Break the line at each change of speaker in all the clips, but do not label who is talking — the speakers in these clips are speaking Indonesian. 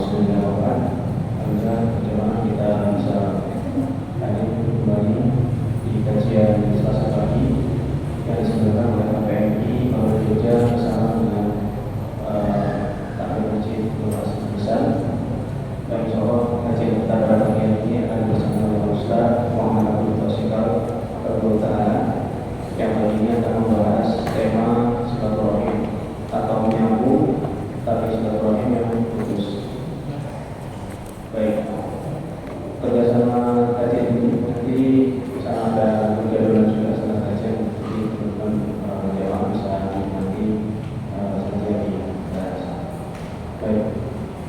Bismillahirrahmanirrahim. Alhamdulillah jemaah kita bisa hadir kembali di kajian Selasa pagi yang diselenggarakan oleh KPMI Pemda Jogja bersama dengan Takmir Masjid Nur Aziz Besar. Dan insyaallah kajian kita pada pagi ini akan bersama dengan Ustaz Muhammad Abdul Tausikal Radhiyallahu Ta'ala yang kali ini akan membahas tema silaturahim atau menyambung tapi silaturahim yang putus. Baik, kerjasama kajian ini nanti sangat ada pergaulan juga setelah kajian, jadi teman-teman jemaah bisa nanti saja dibahas. Baik,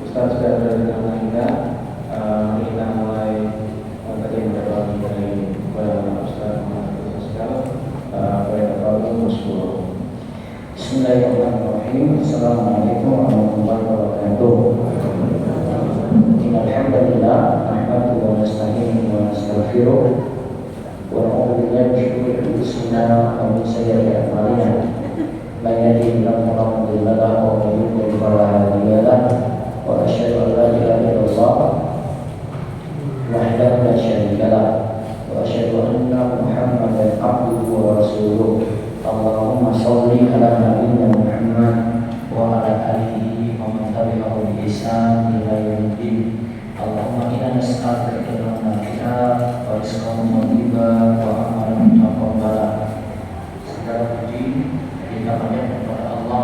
Ustaz sudah ada di tengah kita. Mari kita mulai kajian pada pagi dari Ustaz Muhammad Tausikal.
Bismillahirrahmanirrahim. Assalamualaikum warahmatullahi wabarakatuh. Alhamdulillah, nahmaduhu wa nasta'inuhu wa nastaghfiruh wa na'udzu billahi min shururi anfusina wa min sayyiati a'malina. Man yahdihillahu fala mudilla lahu wa man yudlil fala hadiya lahu. Wa asyhadu an la ilaha illallah wahdahu la syarika lahu wa asyhadu anna Muhammadan abduhu wa rasuluh. Allahumma sholli ala nabiyyina Muhammad wa ala alihi wa man tabi'ahu bi ihsan ila yaumil. Allahumma inna nas'aluka ilman nafi'a wa rizqan thayyiban wa amalan mutaqabbala. Segala puji kita panjatkan kepada Allah,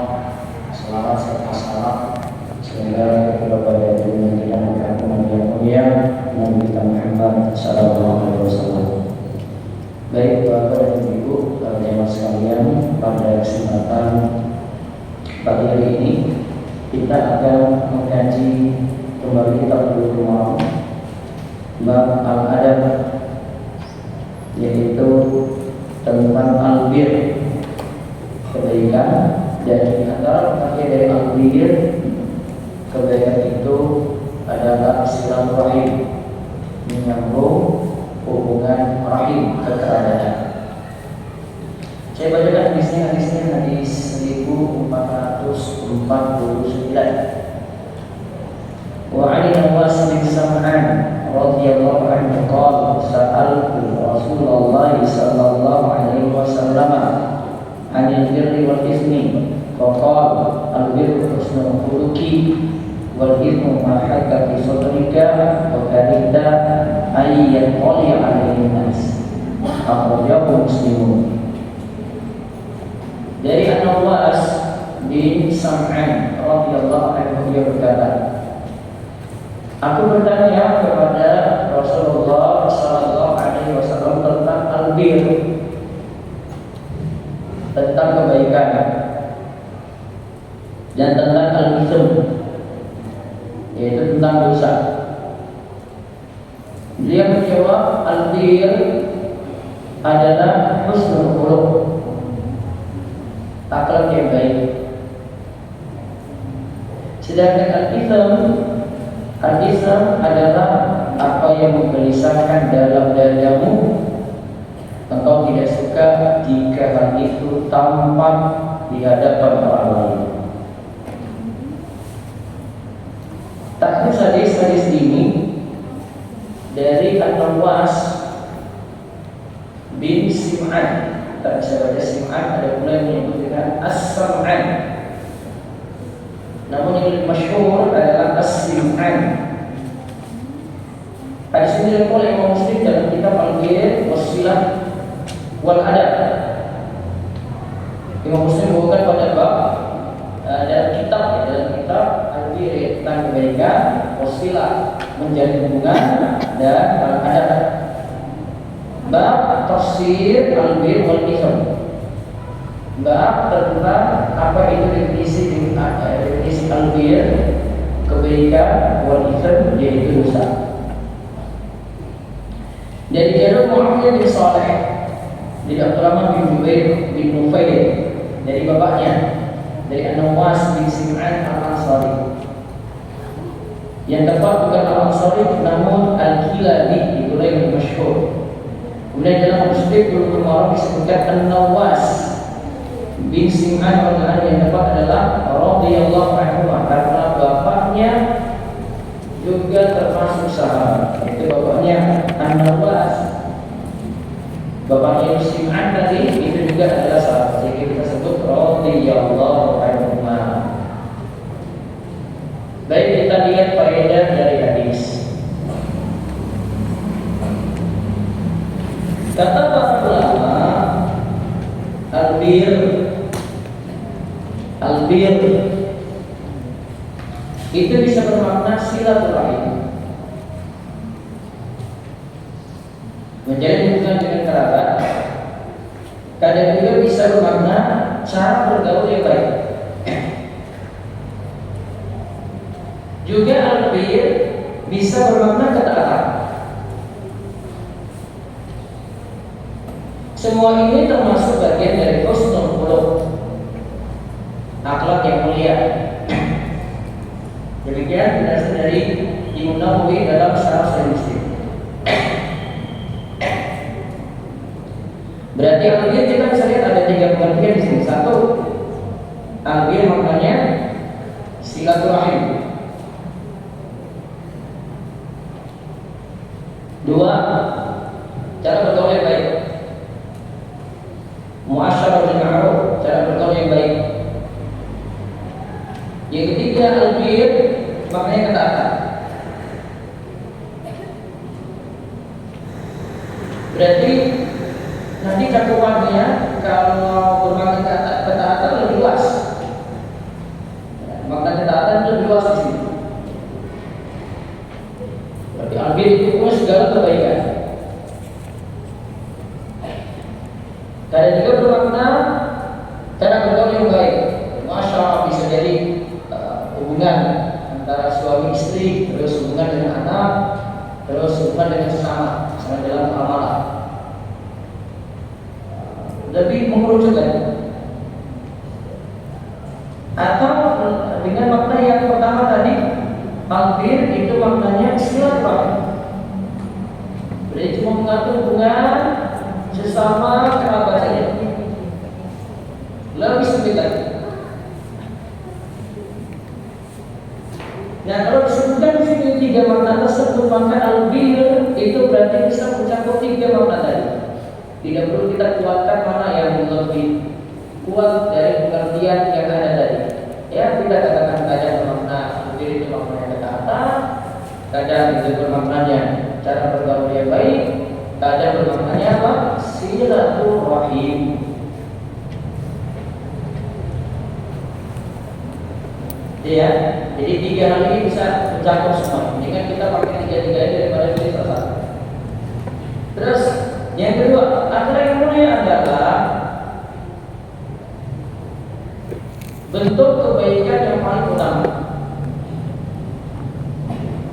selawat serta salam semoga kepada junjungan kita Muhammad yang mulia Nabi kita Muhammad sallallahu alaihi wasallam. Baik Bapak dan Ibu jemaah sekalian, pada kesempatan pagi hari ini kita akan mengkaji kembali kitab Bulughul Maram bab al-adab, yaitu tentang albir, kebaikan. Dan di antara bagian dari albir, kebaikan itu adalah silaturahim, menyambung hubungan rahim kekeradaan. Saya bacakan hadisnya hadis 1449. Wa 'an Nawas bin Sam'an radhiyallahu anhu qala sa'altu Rasulullah sallallahu alaihi wasallam 'anil birri wal ithmi faqala al-birru husnul khuluqi wal ithmu ma hakka fi sadrika wa karihta ayyan qali 'alaihi nas. Akhrajahu Muslim. Dari An-Nawas bin Sam'an radhiyallahu anhu, dia berkata, aku bertanya kepada Rasulullah sallallahu alaihi wasallam tentang albir, tentang kebaikan, dan tentang al-ithm, yaitu tentang dosa. Dia menjawab, albir adalah husnul khuluq, akhlak yang baik. Sedangkan al-ithm adalah apa yang menggelisahkan dalam dadamu. Engkau tidak suka jika hal itu tampak di hadapan orang lain. Takhris hadis ini dari An-Nawas bin Sim'an. Tak bisa baca Sim'an, ada pula yang menyebut dengan As-Sam'an. Namun yang lebih masyhur adalah As-Sim'an. Hadis ini diriwayatkan oleh Imam Muslim dalam kitab Al-Bir Wasilah wal Adab. Imam Muslim membawakan pada bab dalam kitab Al-Bir tentang kebaikan, wasilah menjalin hubungan, dan al-adab bab tafsir al-bir wal ithm, bab tentang apa itu definisi al-bir, kebaikan, wal ithm, yaitu dosa. Dari jalur Muhammad bin Saleh dari Abdurrahman bin Jubair bin Nufail, dari bapaknya, dari An-Nawas bin Sim'an al-Ansari. Yang tepat bukan al-Ansari namun al-Kilabi, itulah yang masyhur. Kemudian dalam Muslim Bulughul Maram disebutkan An-Nawas bin Sim'an radhiyallahu anhu, yang tepat adalah radhiyallahu anhu, karena bapaknya juga termasuk sahabat. Itu bapaknya An-Nawas, bapaknya Sim'an tadi itu juga adalah sahabat. Jadi kita sebut radhiyallahu anhu. Baik, kita lihat faedah dari hadis. Kata para ulama, albir itu bisa bermakna silaturahim, menjalin hubungan dengan kerabat. Kadang juga bisa bermakna cara bergaul yang baik. Juga albir bisa bermakna ketaatan. Semua ini termasuk bagian dari husnul khuluq, akhlak yang mulia. Demikian penjelasan dari Imam Nawawi dalam Syarah Sahih Muslim. Berarti albir kita bisa lihat ada 3 pengertian di sini. 1, albir maknanya silaturahim. 2, cara bergaul yang baik. Muasyarah bil ma'ruf, cara bergaul yang baik. Yang ketiga, albir maknanya ketaatan. Berarti nanti cakupannya kalau bermakna ketaatan lebih luas. Makna ketaatan lebih luas di sini. Berarti albir itu punya segala kebaikan. Kadang juga bermakna cara bergaul yang baik. Masyaallah, bisa jadi hubungan antara suami istri, terus hubungan dengan anak, terus hubungan dengan sesama dalam amalan. Lebih mengerucutkan. Atau dengan makna yang pertama tadi, albir itu maknanya silaturahim. Berarti cuma mengatur hubungan sesama kerabat saja. Lebih sempit lagi. Nah, kalau disebutkan di sini 3 makna tersebut, maka albir itu berarti bisa mencakup 3 makna tadi. Tidak perlu kita kuatkan mana yang lebih kuat dari pengertian yang ada tadi. Ya, kita katakan kadang bermakna albir itu maknanya ketaatan, kadang itu bermaknanya cara bergaul yang baik, kadang bermaknanya apa? Silaturahim. Ya, jadi 3 hal ini bisa mencakup semua. Dengan kita pakai 3-3 daripada pilih salah satu. Terus yang kedua, akhlak yang mulia adalah bentuk kebaikan yang paling utama.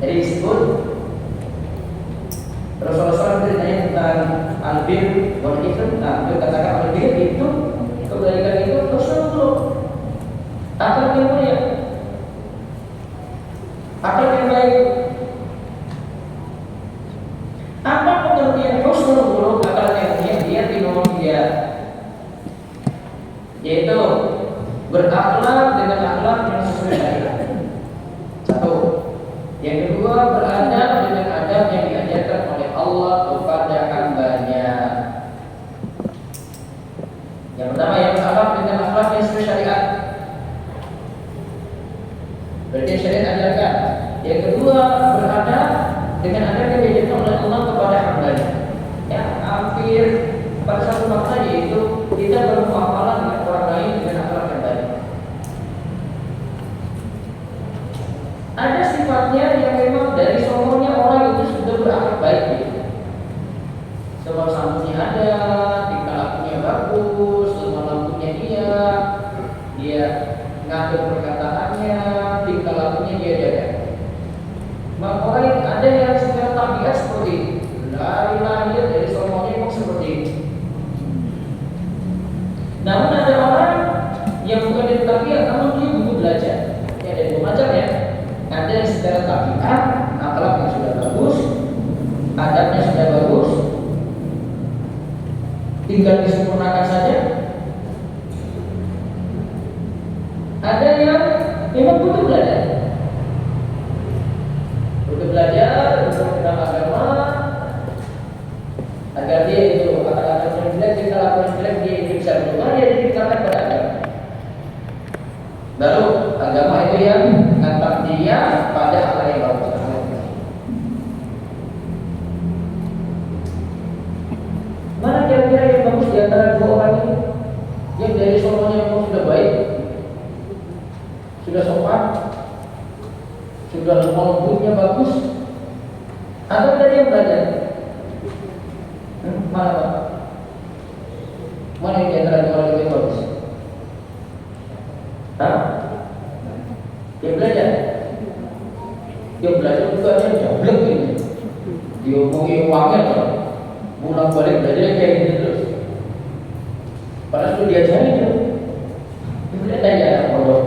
Jadi disebut Rasulullah SAW ditanya tentang albir wal itham. Nah, beliau katakan albir itu kebaikan itu Rasulullah. Akhlak yang mulia, akhlak yang baik. Apa pengertian husnul khuluq, akhlak yang mulia? Dia nomor 3, yaitu berakhlak dengan akhlak yang sesuai syariat. 1. Yang kedua, beradab dengan adab yang diajarkan oleh Allah kepada hambanya. Yang pertama, yang berakhlak dengan akhlak yang sesuai syariat, berarti syariat ajarkan. Yang kedua, beradab dengan adab yang diajarkan oleh Allah kepada hambanya. Ya, hampir pada satu makna, yaitu kita bermuamalah dengan orang lain dengan akhlak yang baik. Ada sifatnya yang memang dari sononya orang itu sudah berakhlak baik, gitu. Sopan santunnya ada, tingkah lakunya bagus, lemah lembunya dia ngatur perkataannya, tingkah lakunya dia jaga. Maka orang yang ada yang secara tabiat seperti itu, dari lahir dari sononya memang seperti itu. Namun ada orang yang bukan dari tabiat, namun dia butuh belajar. Ya, ada 2 macam ya. Ada yang secara tabiat, akhlaknya sudah bagus, adabnya sudah bagus, tinggal disempurnakan saja. Ada yang memang butuh belajar. agama itu yang ngantar dia pada akhlak yang bagus. Mana kira-kira yang bagus di antara dua orang ini? Yang dari sononya memang sudah baik, sudah sopan, sudah lembutnya bagus, atau dari yang belajar? Mana Pak? Mana yang di antara dua orang itu yang bagus? Hah? Dia belajar. Dia belajar bukannya jablek ini. Dia ngomongin uangnya kan. Pulang balik belajar kayak gini terus. Padahal sudah diajarin ya. Dia belajar ya pondok.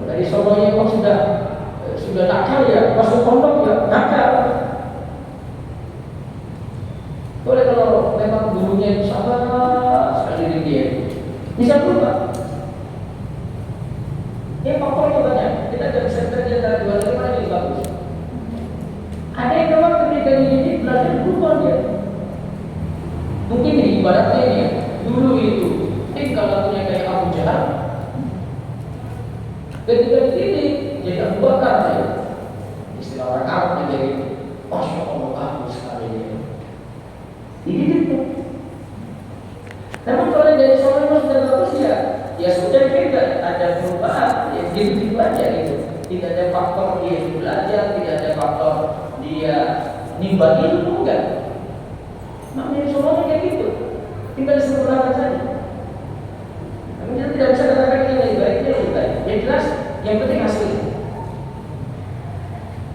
Dari sononya memang sudah nakal ya, masuk pondok ya nakal. Boleh kalau memang gurunya itu sabar sekali dengan dia, bisa berubah. Ya faktor itu banyak. Kita tidak bisa kerja antara dua itu mana yang bagus. Ada yang memang ketika ini belajar berubah dia. Mungkin ini ibaratnya ini ya. Dulu itu kalau punya kayak Abu Jahal, ketika ini jadi Abu Bakar ya. Istilah orang Arab menjadi Masya Allah bagus sekali ya. Ini gitu. Namun kalau dari seorang sudah bagus ya sudah tidak ada perubahan, ya gitu aja gitu. Tidak ada faktor dia belajar, tidak ada faktor dia nimba ilmu enggak. Namanya semuanya kayak gitu. Tinggal disempurnakan saja. Namun kita tidak bisa katakan ini lebih baik, ini lebih baik. Yang jelas, yang penting hasilnya.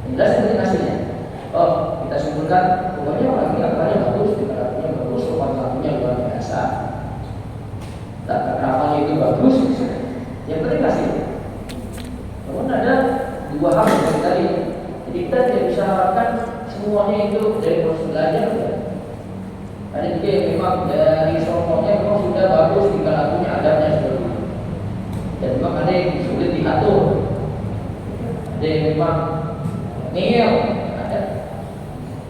Yang jelas yang penting hasilnya. Oh, kita simpulkan, pokoknya orang ini akalnya bagus, tingkatnya bagus, sopan santunnya luar biasa. Ramanya itu bagus, yang penting hasilnya. Namun ada dua hal yang tadi. Jadi kita tidak bisa harapkan semuanya itu dari proses belajar. Ada juga yang memang dari sononya memang sudah bagus, tinggal lakunya adabnya sudah bagus. Dan memang ada yang sulit diatur. Ada yang memang ngeyel, ada.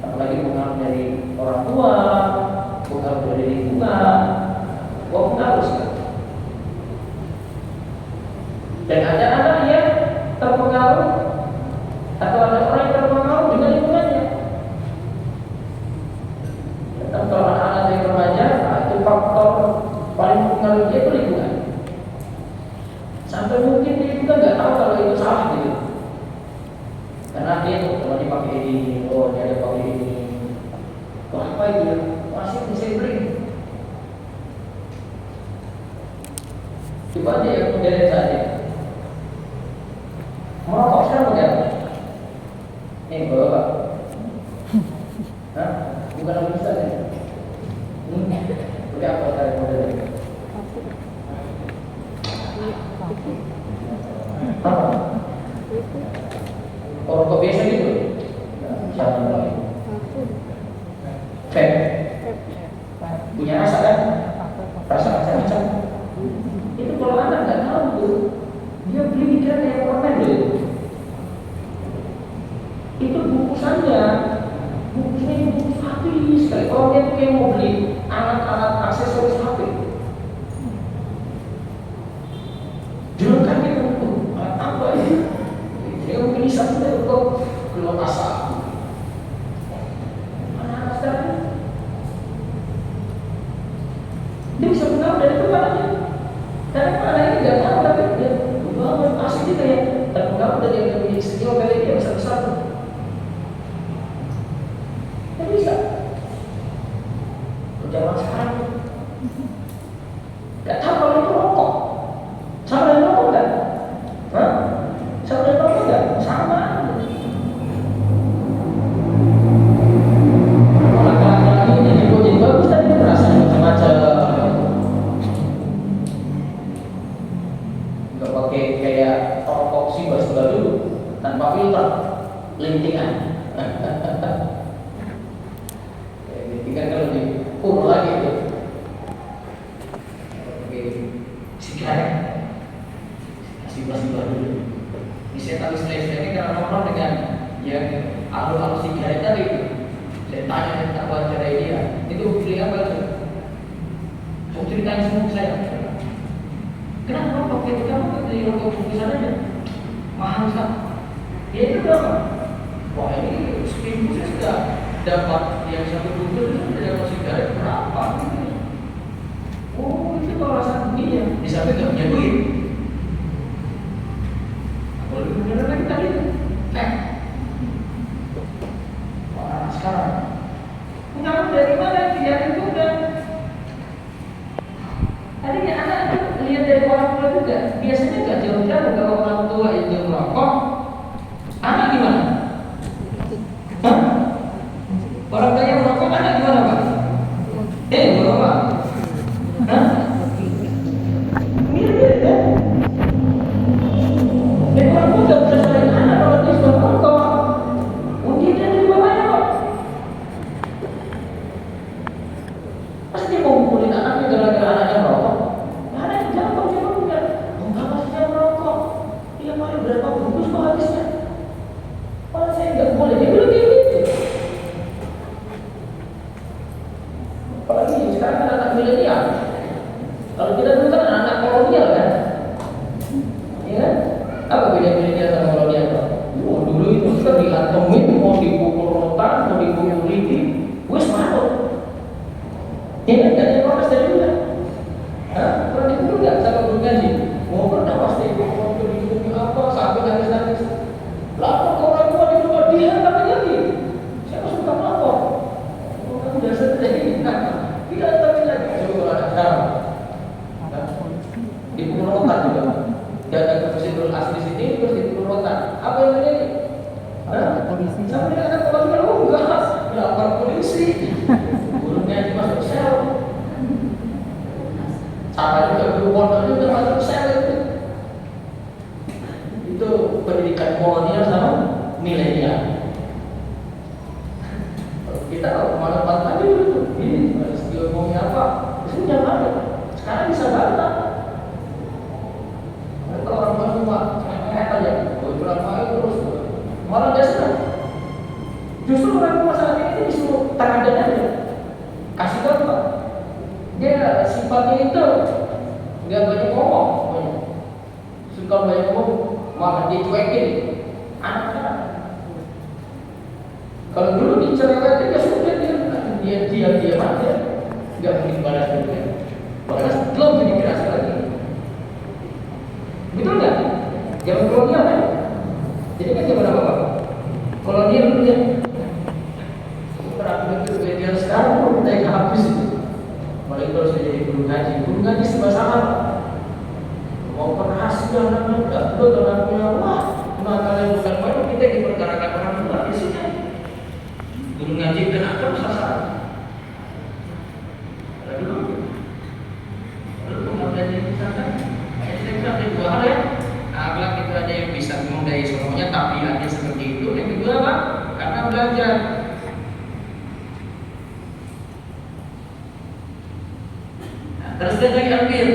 Apalagi pengaruh dari orang tua, pengaruh dari lingkungan, pengaruh sekali. Dan ada anak yang terpengaruh atau ada orang yang terpengaruh dengan lingkungannya. Dan kalau anak-anak yang remaja, itu faktor paling mempengaruhi dia itu lingkungan. Sampai mungkin dia juga nggak tahu kalau itu salah gitu. Karena dia tuh kalau dia pakai ini, oh dia ada pakai ini, oh apa itu? Masih disabling. Coba aja yang modern saja. Merokok sekarang bagaimana? Nih bapak, hah? Bukan lagi bisa ya? Udah apa tadi modern? Apa? Oh, rokok biasa gitu? Jangan lagi. Vape. Punya rasa kan? Rasa macam-macam. Itu kalau anak nggak tahu tuh, dia beli mikirnya kayak permen dulu. Itu bungkusannya itu bungkus HP sekali. Kalau dia tuh kayak mau beli alat-alat aksesoris HP, dilengkapi itu alat apa ya? Dia mungkin bisa untuk keluar asap. Anak-anak sekarang dia bisa mengalir dari tempat aja. Karena anak ini nggak tahu tapi dia bangun asik dia kayak terpengaruh dari yang punya istimewa kali dia bisa bersatu. Tidak bisa. Zaman sekarang nggak tahu kalau itu rokok. Sama dengan rokok nggak? Hah? Sama dengan rokok nggak? Sama. Laki-laki ini jadi bagus tapi rasanya macam-macam. Nggak pakai kayak rokok sih bahasa dulu tanpa filter, lintingan. Kan kalau di pur lagi itu sigaret kasih dulu. Ini saya tahu istilah-istilahnya karena nongkrong dengan yang alur-alur sigaret tadi itu. Saya tanya tentang wawancara dia, itu pilih apa itu? Mau ceritain semua saya. Kenapa rokok? Kamu beli rokok bungkusan aja mahal sekali. Ya itu berapa? Wah ini seminggu saya sudah dapat yang satu bungkus itu sudah dapat sigaret berapa? Oh itu kalau rasa begini ya. Di samping nggak punya duit. Kalau lebih benar lagi tadi, wah sekarang pengaruh dari mana dia itu udah tadinya anak itu lihat dari orang tua juga biasanya nggak jauh-jauh kalau orang tua itu merokok, anak gimana? Hah? Orang tuanya merokok, anak gimana pak? Bapak? Hah? Mirip kan? Dan orang tua nggak bisa salahin anak kalau dia sudah merokok. Mungkin dia dari bapaknya kok. Pasti mau mukulin anaknya gara-gara anaknya merokok. Anaknya jangan dia punya. Enggak maksudnya merokok. Dia mau berapa bungkus kok habisnya? Kalau saya nggak boleh, dia bilang kayak gitu. Apalagi sekarang kan anak milenial. Kalau kita dulu kan anak kolonial kan, ya kan? Apa beda milenial sama kolonial? Oh, dulu itu kita diantongin, mau dipukul rotan, mau dipukul lidi, wes manut. Ya kan? Gak ada protes dari dulu kan? Hah? Pernah dipukul nggak sama guru ngaji? Mau pernah pasti mau dipukul apa? Sampai nangis-nangis. Lapor ke orang tua di rumah dia tapi lagi. Siapa suka lapor? Oh, kamu dasar jadi tidak tapi lagi. Coba anak sekarang. Dipukul rotan juga. Dan prosedur asli sini terus dipukul rotan. Apa yang terjadi? Sampai dia akan polisi enggak. Lapor polisi. Gurunya masuk sel. Sama juga guru pondok juga masuk sel itu. Itu pendidikan kolonial sama milenial. Kita manfaat aja dulu. Ini skill ngomongnya apa? Sudah ada. Sekarang bisa bantah. Kalau orang tua aja, berapa terus malah dia senang. Justru orang tua saat ini disuruh teladan aja, kasih contoh. Dia sifatnya itu nggak banyak ngomong, suka banyak ngomong, malah dicuekin anak-anak. Kalau dulu dicerewetin ya sudah dia diam aja, nggak mungkin balas juga. Balas belum jadi keras lagi. Betul nggak? Zaman kolonial kan? Jadi kan zaman apa pak? Kolonial dulu ya. Betul media sekarang pun kita yang habis itu. Paling kalau saya jadi guru ngaji sama-sama. Mau berhasil anaknya nggak betul anaknya wah kalian bukan baru kita diperkarakan orang tua di sini. Guru ngaji kena terus sasaran. Lalu kemudian di sana. Ada dua hal ya. Akhlak itu ada yang bisa menggait semuanya, tapi ada seperti itu. Yang kedua apa? Karena belajar. Nah, terus dari albir.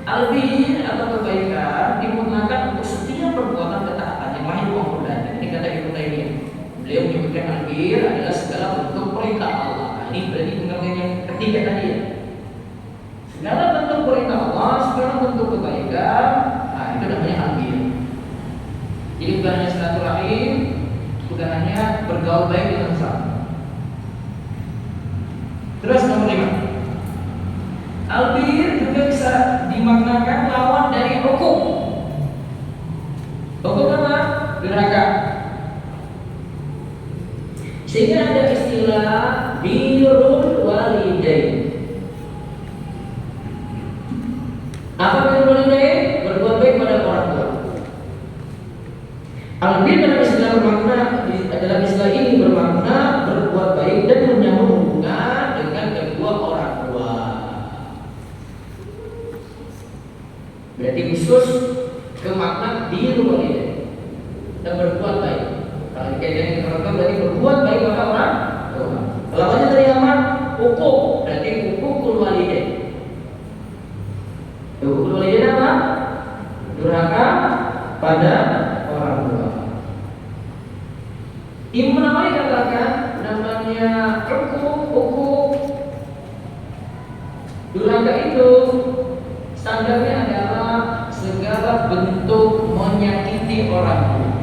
Albir atau kebaikan digunakan untuk setiap perbuatan ketaatan yang lahir maupun batin. Ini kata Ibnu Taimiyah. Beliau menyebutkan albir adalah segala bentuk perintah Allah. Nah, ini berarti pengertian yang ketiga tadi ya. Segala bentuk perintah Allah, segala bentuk kebaikan, nah itu namanya albir. Jadi bukan hanya silaturahim, bukan hanya bergaul baik dengan sesama. Terus nomor 5, albir juga bisa dimaknakan lawan dari hukum. Hukum apa? Durhaka. Sehingga ada istilah birrul walidain. Apa yang boleh berbuat baik pada orang tua? Albir dalam istilah bermakna dalam istilah ini bermakna berbuat baik dan menyambung hubungan dengan kedua orang tua. Berarti khusus ke makna birrul walidain dan berbuat baik. Kalau dikaitkan dengan orang tua berarti berbuat baik pada orang tua. Lawannya dari apa? Hukum berarti hukukul walidain. Hukukul walidain apa? Durhaka pada orang tua. Imam Nawawi katakan namanya hukum durhaka itu
Standarnya adalah segala bentuk menyakiti orang tua.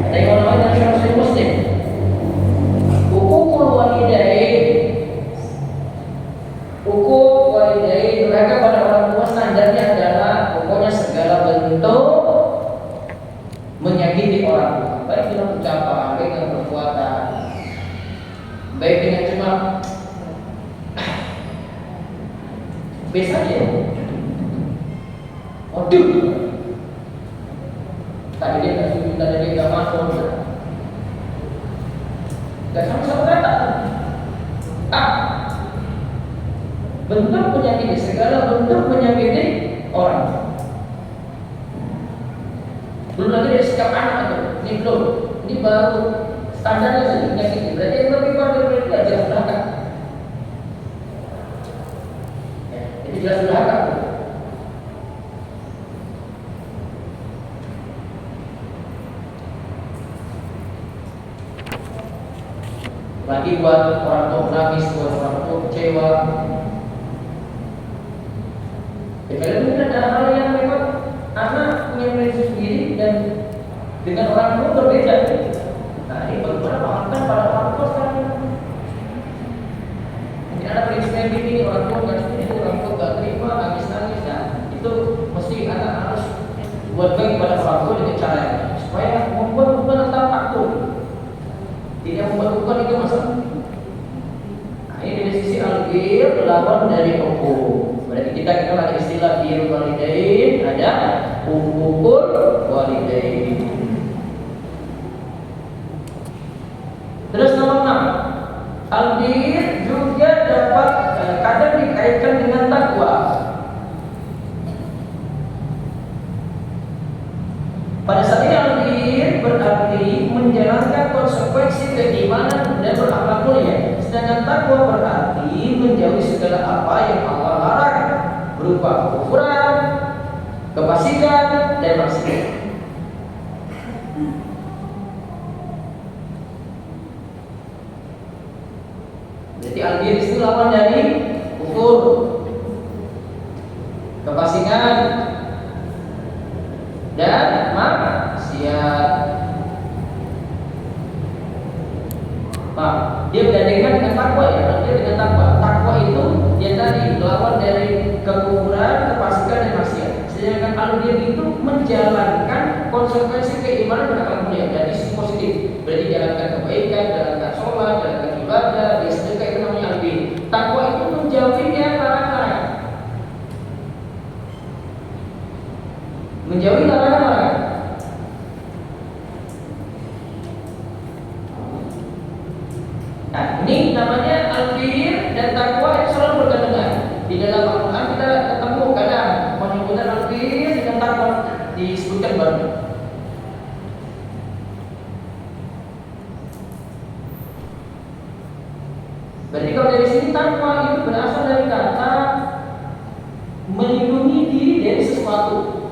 Ada yang ulama yang syarah Muslim, hukukul walidain, hukuk walidain, mereka pada orang tua standarnya adalah pokoknya segala bentuk menyakiti orang tua, baik dengan ucapan, baik dengan perbuatan, baik dengan cuma biasa aja. Waduh, tadi dia nggak setuju, tadi dia nggak masuk, nggak sama-sama kata. Bentuk menyakiti, segala bentuk menyakiti orang. Belum lagi dari sikap anak itu, ini belum, ini baru standarnya saja menyakiti. Berarti yang lebih kuat dari itu jelas durhaka. Ya, itu jelas durhaka. Lagi buat orang tua menangis, buat orang tua kecewa. Ya, kadang mungkin ada hal yang memang anak punya prinsip sendiri dan dengan orang tua berbeda. Nah, ini bagaimana maafkan pada orang tua sekarang? Mungkin ada prinsipnya begini, orang tua nggak setuju, orang tua nggak terima, nangis-nangis. Nah, itu mesti anak harus buat baik pada orang tua dengan cara yang supaya membuat hubungan tetap akur. Tidak membuat hubungan itu masalah. Nah, ini dari sisi al-bir lawan dari hukum. Berarti kita kenal ada istilah bir walidain, ada hukukul walidain. Terus nomor 6, al-bir juga dapat kadang dikaitkan dengan takwa. Pada saat ini al-bir berarti menjalankan konsekuensi keimanan dan berakhlak mulia. Sedangkan takwa berarti menjauhi segala apa yang Allah larang berupa kekufuran, kefasikan, dan maksiat. Jadi al-bir itu lawan dari kufur, kefasikan, dan maksiat. Nah, dia bergandingan dengan takwa ya, dia dengan takwa. Takwa itu dia tadi lawan dari kekufuran, kefasikan, dan maksiat. Sedangkan al-bir itu menjalankan konsekuensi keimanan dan akhlak mulia dari sisi positif. Berarti jalankan kebaikan, jalankan sholat, jalankan ibadah, dia sedekah, itu namanya al-bir. Takwa itu menjauhi yang larang-larang, menjauhi larangan-larangan. Nah, ini namanya al-bir dan takwa yang selalu bergandengan. Di dalam Al-Quran kita ketemu kadang penyebutan al-bir dengan takwa disebutkan bareng. Berarti kalau dari sini takwa itu berasal dari kata melindungi diri dari sesuatu.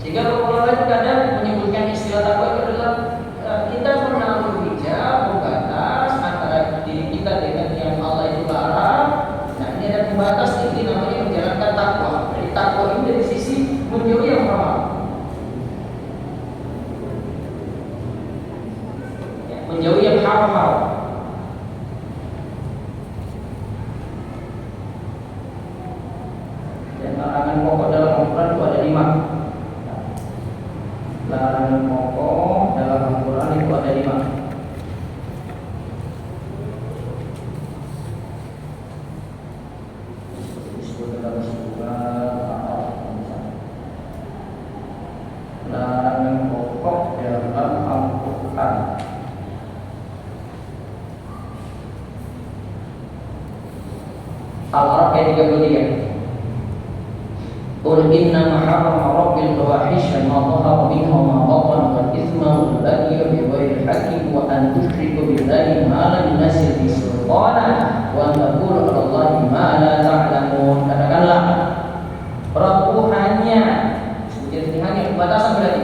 Jika kalau lain kadang menyebutkan istilah takwa itu adalah kita menaruh hijab, pembatas antara diri kita dengan yang Allah itu larang. Nah, ini ada pembatas, ini namanya menjalankan takwa. Jadi takwa ini dari sisi menjauhi yang haram, ya, menjauhi yang haram. Dan larangan pokok dalam Al-Quran itu ada 5. Larangan pokok dalam Al-Quran itu ada 5. Disebut dalam surah larangan pokok dalam Al-Quran. Al-Araf ayat 33. Qul inna harrama rabbil fawahisha ma dhahara minha ma batana wal ithma wal baghy bi ghairi haqqin wa an tushriku billahi ma lam yunzil bihi sultana wa an taqulu 'ala Allahi ma la ta'lamun. Katakanlah, Rabbku hanya, sebutin hanya batasan berarti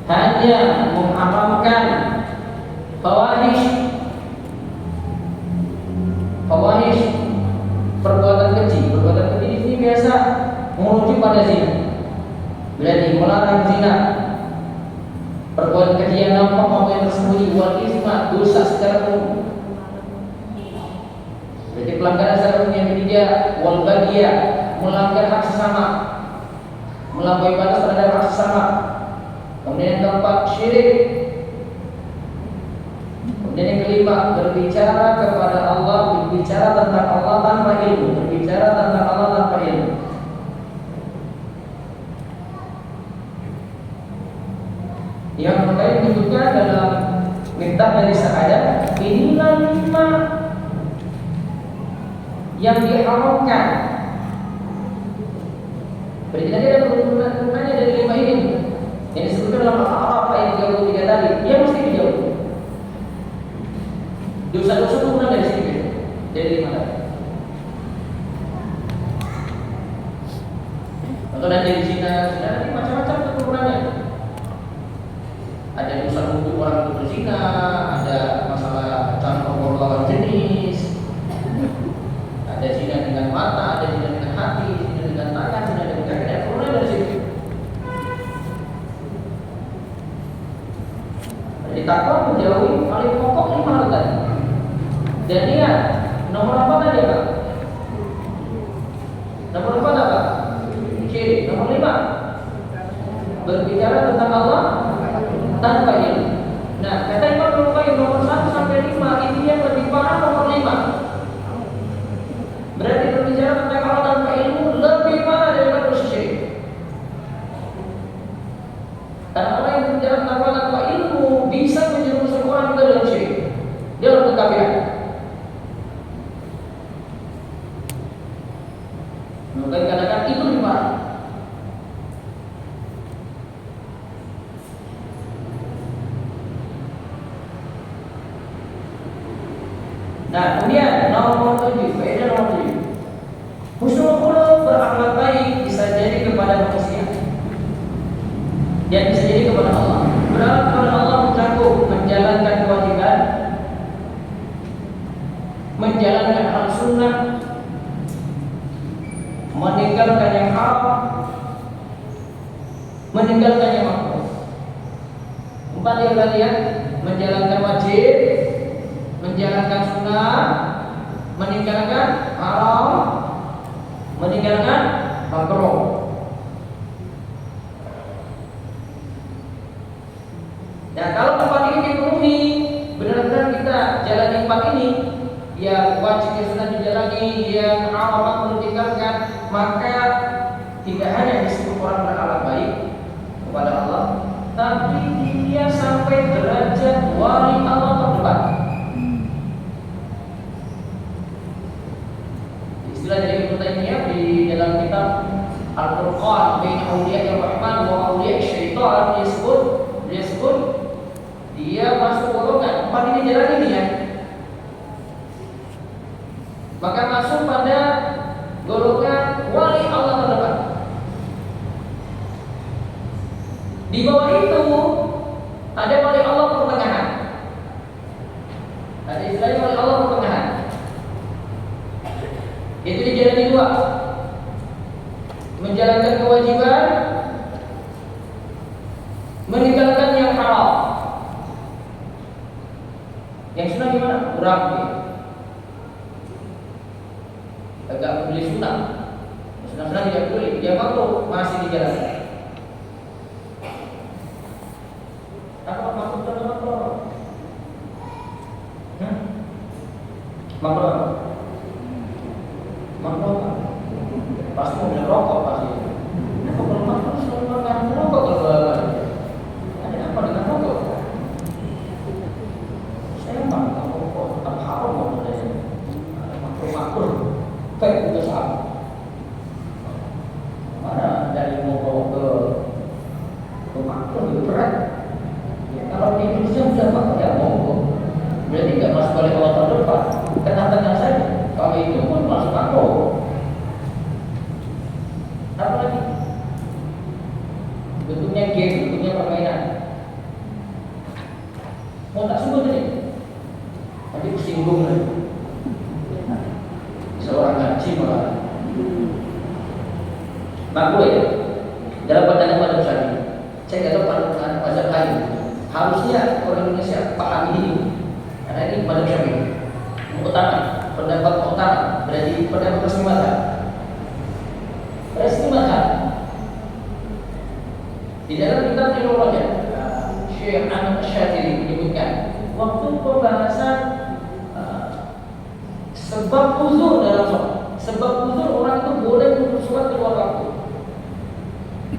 hanya mengharamkan fawahish, kepada zina. Berarti melarang zina, perbuatan keji yang nampak maupun yang tersembunyi, wal isma, dosa secara umum. Berarti pelanggaran secara umum. Yang ketiga, wal bagiyah, melanggar hak sesama, melampaui batas terhadap hak sesama. Kemudian yang keempat, syirik. Kemudian yang kelima, berbicara kepada Allah, berbicara tentang Allah tanpa ilmu, berbicara tentang Allah tanpa ilmu. Yang terkait menyebutkan dalam Miftah dari Sa'adah, inilah 5 yang diharamkan. Berarti nanti ada turunannya dari 5 ini yang disebutkan dalam Al-A'raf ayat 33 tadi, yang mesti dijauh. Dosa-dosa turunan dari sini, dari 5 tadi. Atau dari zina, nanti macam-macam turunannya. Ada dosa nuduh orang itu berzina, ada masalah campur lawan jenis, ada zina dengan mata, ada zina dengan hati, zina dengan tangan, zina dengan kaki, dan turunnya dari situ. Jadi takwa menjauhi paling pokok 5 hal tadi. Dan lihat nomor apa tadi ya Pak? Nomor 4 apa? Syirik. Nomor 5, berbicara tentang Allah tanpa ilmu. Nah, kata Imam Al-Qayyim nomor 1 sampai 5 ini yang lebih parah nomor 5. Berarti berbicara tentang Allah tanpa ilmu lebih parah daripada dosa syirik. Karena orang yang berbicara tentang Allah tanpa ilmu bisa menjerumuskan orang juga dalam syirik, dalam kekafiran. Maka dikatakan itu lebih parah. Nah, kemudian nomor 7, faedah nomor 7. Husnul khuluq, berakhlak baik bisa jadi kepada manusia dan bisa jadi kepada Allah. Berakhlak kepada Allah mencakup menjalankan kewajiban, menjalankan al-sunnah, meninggalkan yang haram, meninggalkan yang makruh. 4 yang tadi ya, menjalankan wajib, menjalankan sunnah, meninggalkan haram, meninggalkan makruh. Nah, kalau 4 ini dipenuhi, benar-benar kita jalani 4 ini, yang wajib yang sunnah dijalani, yang haram makruh ditinggalkan, maka tidak hanya disebut orang berakhlak baik kepada Allah, tapi dia sampai derajat wali Allah terdepan. Istilah dari Ibnu Taimiyah di dalam kitab Al-Furqan bain Auliya Ar-Rahman wa Auliya Syaitan, disebut dia masuk golongan 4 ini jalan ini ya. Maka masuk pada golongan wali Allah terdepan. Di bawah itu ada wali Allah pertengahan. Ada istilahnya wali Allah pertengahan. Itu dijalani 2. Menjalankan kewajiban, meninggalkan yang haram. Yang sunnah gimana? Kurang dia. Agak peduli sunnah. Sunnah tidak peduli. Dia makruh masih dijalani. Apa makruh dan makruh? Makruh. Makruh. Pasti mau merokok pasti. Kenapa kalau makruh selalu makan merokok kalau ada apa dengan rokok? Saya makan rokok tetap haram mau saya. Makruh. Baik itu sama. Mana dari mau ke makruh itu berat. Ya, kalau di Indonesia sudah makruh ya mau. Berarti nggak masuk oleh Allah terdepan. Tengah-tengah saja. Kalau itu pun masuk makruh. Apa lagi? Bentuknya game, bentuknya permainan. Mau tak sebut ini? Nanti kesinggung lagi. Seorang ngaji malah. makruh ya. Dalam pandangan Imam Syafi'i. Saya nggak tahu pandangan mazhab lain. Harusnya orang Indonesia pahami ini. Karena ini Imam Syafi'i. Utama, pendapat utama berarti pendapat resmi mazhab. Resmi mazhab. Di dalam kitab Ilmu Syekh Ahmad Asy-Syadzili menyebutkan waktu pembahasan sebab uzur dalam sholat. Sebab uzur orang itu boleh untuk sholat di luar waktu.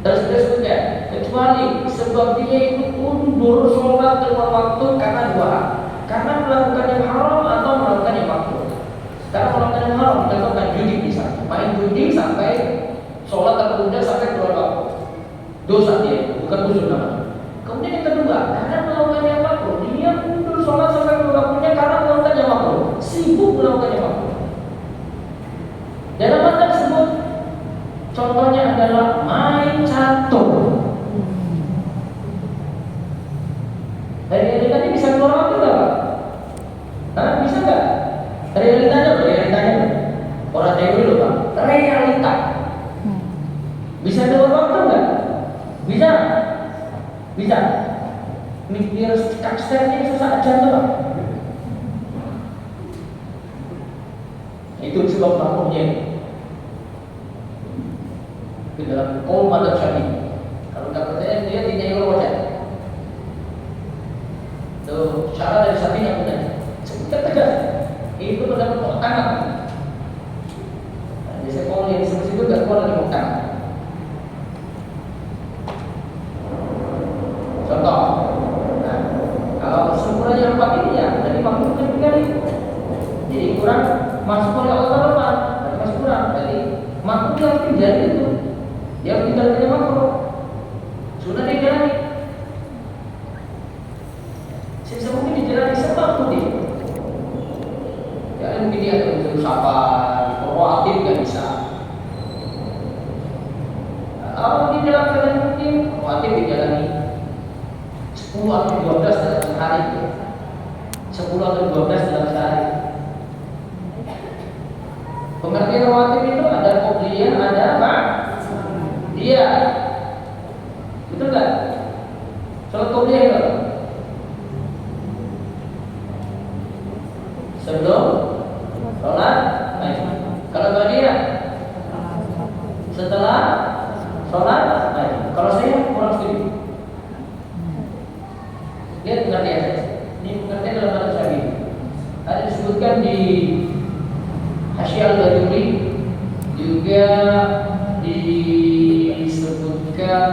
Dan sudah sebutkan kecuali sebab dia itu undur sholat di luar waktu karena dua hal. Karena melakukan yang haram atau melakukan yang makruh. Karena melakukan yang haram, melakukan judi misalnya, main judi sampai sholat tertunda sampai keluar waktu. Dosa dia, bukan uzur namanya. Kemudian yang kedua, karena melakukan yang makruh, dia undur sholat sampai keluar waktunya karena melakukan yang makruh, sibuk melakukan yang makruh. Dalam hal tersebut, contohnya adalah main catur. Dari tadi bisa keluar waktu nggak Pak? Hah? Bisa nggak? Realitanya. Orang teori loh Pak. Realita. Bisa keluar waktu nggak? Bisa. Bisa. Mikir stepnya susah aja tuh Pak. Itu sebab makruhnya. Di dalam kaum mazhab Syafi'i. Kalau nggak percaya dia tidak perlu baca. Tuh cara dari Syafi'i yang benar. Sebutkan tegas. Itu pendapat muktamad. Biasanya kalau yang disebut itu nggak keluar dari muktamad. Contoh, nah, kalau sempurnanya 4 ini ya, dari makruh kan 3 itu. Jadi kurang masuk oleh Allah lepas, berarti masuk kurang. Jadi makruh yang 3 itu, dia tinggalnya makruh. Sudah dijalani. Sebisa mungkin dijalani sebab itu dia. Ya mungkin dia ada unsur sabar, proaktif nggak bisa. Kalau di dalam keadaan mungkin proaktif dijalani. 10 atau 12 dalam sehari 10 atau 12 dalam sehari. Pengertian rawatib itu ada qobliyah, ada apa? Iya. Betul kan? Sholat qobliyah itu sebelum sholat. Kalau ba'diyah setelah sholat. Kalau saya kurang setuju. Lihat pengertian saya. Ini pengertian dalam mazhab Syafi'i. Ada disebutkan di Hasyiah Al-Bajuri, juga disebutkan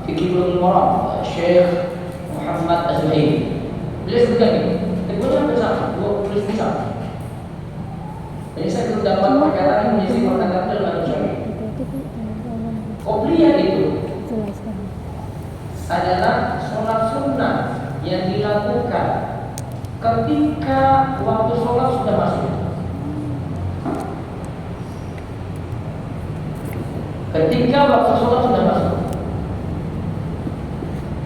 Fikih Bulughul Maram Syekh Muhammad Az-Zuhairi. Beliau sebutkan ini. Keduanya hampir sama, 2 tulis sama. Jadi saya belum dapat perkataan yang mengisi perkataan dalam mazhab Syafi'i. Qobliyah itu adalah sholat sunnah yang dilakukan ketika waktu sholat sudah masuk. Ketika waktu sholat sudah masuk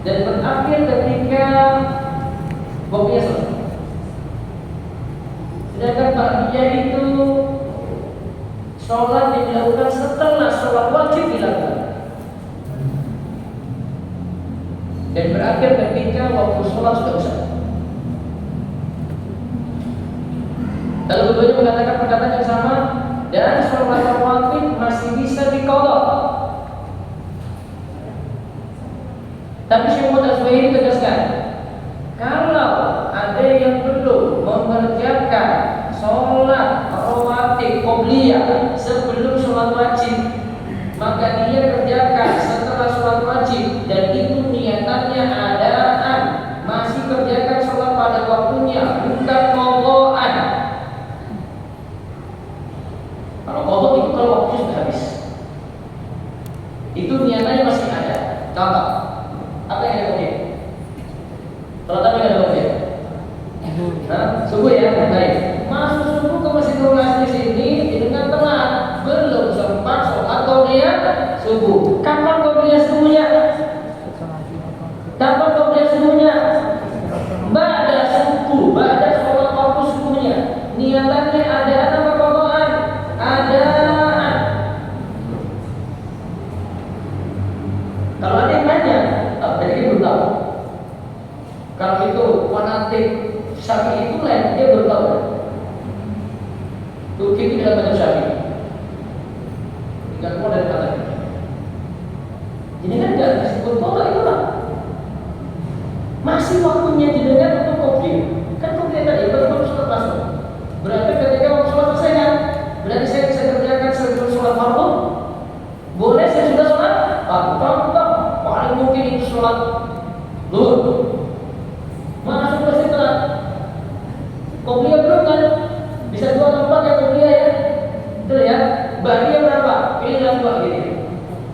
dan berakhir ketika waktunya selesai. Sedangkan ba'diyah itu sholat yang dilakukan setelah sholat wajib dilakukan dan berakhir ketika waktu sholat sudah usai. Lalu keduanya mengatakan perkataan yang sama, dan sholat rawatib masih bisa diqadha. Tapi Syekh Muhammad Az-Zuhairi tegaskan, kalau ada yang belum mengerjakan sholat rawatib qobliyah sebelum sholat wajib, maka dia kerjakan setelah sholat wajib, dan itu niatannya adaan, masih kerjakan sholat pada waktunya, bukan qadhaan. Kalau qadha itu kalau waktunya sudah habis, itu niatannya masih ada. Contoh, apa yang ada kemudian? Sholat apa yang ada kemudian? Subuh ya, baik. Masuk subuh ke masjid Nurul di sini dengan telat, belum sempat sholat qobliyah subuh. Kapan qobliyah subuhnya? Kapan qobliyah subuhnya? Ba'da subuh, ba'da sholat waktu subuhnya. Niatannya ada apa qadhaan? Adaan. dalam mazhab Syafi'i. Tidak keluar dari kata ini. Jadi kan tidak disebut qada itu lah. Masih waktunya jenengan untuk qobliyah. Kan qobliyah tadi baru sholat masuk. Berarti ketika waktu sholat selesai kan? Berarti saya bisa kerjakan sebelum sholat fardu. Boleh saya sudah sholat? Tak. Paling mungkin itu sholat zuhur. Masuk ke situ lah. Qobliyah belum kan? Bisa 2 atau 4 ya qobliyah ya. Betul ya? Ba'diyah berapa? Pilih 2 gini.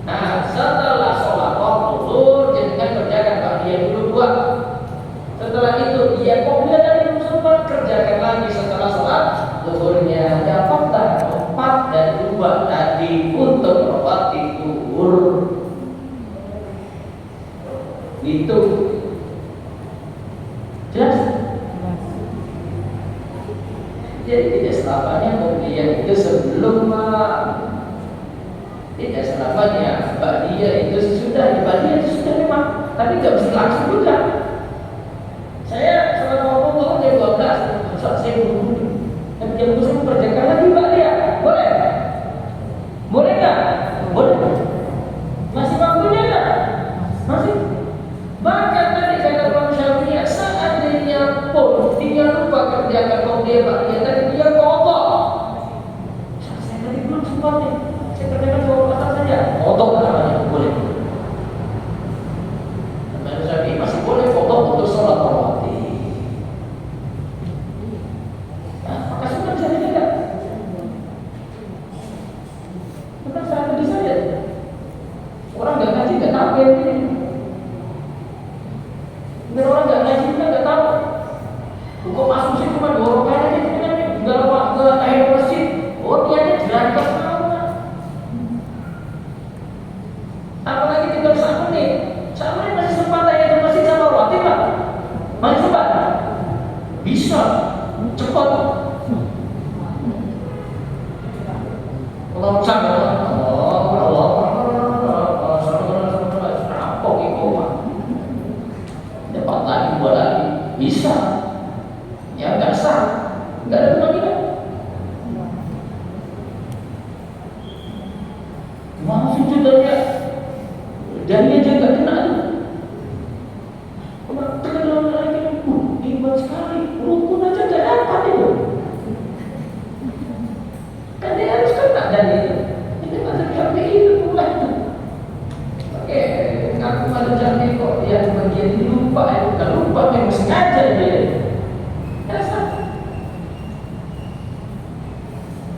Nah, setelah sholat waktu zuhur, jangan kerjakan ba'diyah dulu 2. Setelah itu dia qobliyah tadi belum sempat, kerjakan lagi setelah sholat zuhurnya. Dapatlah 4 dan 2 tadi untuk rawatib zuhur. Itu jelas. Jadi tidak selamanya qobliyah itu sebelum tidak selamanya ba'diyah itu sudah. Ba'diyah itu sudah memang, tapi tidak mesti langsung juga. Saya selama waktu jam 12 saat saya buru-buru, dan jam 12 saya mengerjakan lagi ba'diyah. Boleh? Boleh nggak? Boleh. Masih waktunya nggak? Masih. Bahkan tadi kata Imam Syafi'i, seandainya pun dia lupa kerjakan qobliyah ba'diyah tadi, dia qada. Saya tadi belum sempat nih. Saya kerjakan 2 pasal saja. Qada namanya, boleh. Imam Syafi'i masih boleh qada untuk sholat rawatib. Nah, maka sunnah bisa dijaga. Bukan strategi saja. Orang nggak ngaji nggak tahu kayak gini. Biar orang nggak ngaji juga nggak tahu. Hukum asumsi cuma 2 rakaat aja itu kan dalam waktu akhir masjid. Oh niatnya jelas banget. Apalagi tinggal 1 menit. 1 menit masih sempat aja masjid sama rawatib Pak. Masih sempat. Bisa cepat. Kalau sama dapat lagi 2 lagi bisa. Ya nggak sah, nggak ada kewajiban. Mau sujud aja, dan dia juga kena. Kalau lagi hebat sekali, rukun aja nggak dapat itu. Kan dia harus kena dan itu. Ini mazhab Syafi'i itu mulai itu. Oke, ngaku mazhab Syafi'i kok yang bagian ini lupa ya, bukan lupa, memang sengaja dia.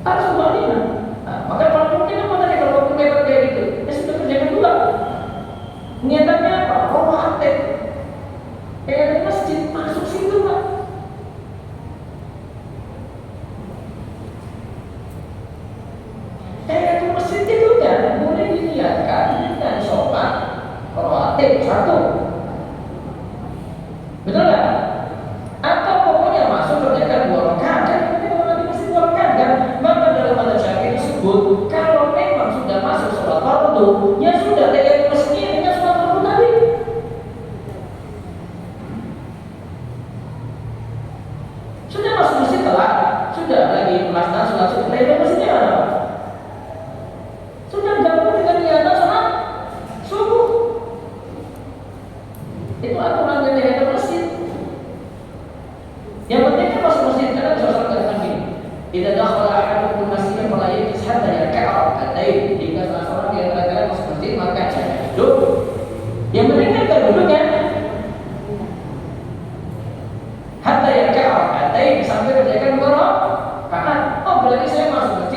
Harus kembali. Nah, maka kalau mungkin apa tadi kalau waktu hebat kayak gitu, ya sudah kerjakan dulu. Niatannya apa? Rawatib. Kayak ada masjid masuk situ Pak. Kayak ke masjid itu kan boleh diniatkan dengan sholat rawatib 1. Betul nggak? Atau pokoknya masuk kerjakan 2 rakaat kan? Maka dalam mazhab Syafi'i disebut kalau memang sudah masuk sholat fardu, ya sudah kayak masjid dengan sholat fardu tadi. Sudah masuk masjid telat, sudah lagi melaksanakan sholat subuh, kayak masjidnya mana? Sudah gabung dengan niatan sholat subuh. Itu aturan dari masjid. Yang penting kan masuk masjid karena bisa sholat dengan gini. Tidak dakhala ahadukum masjid fala yajlis hatta yarka'a rak'atain. Jika salah seorang di antara kalian masuk masjid maka jangan duduk. Yang penting kan duduk kan? Hatta yarka'a rak'atain sampai kerjakan 2 rakaat. Oh berarti saya masuk masjid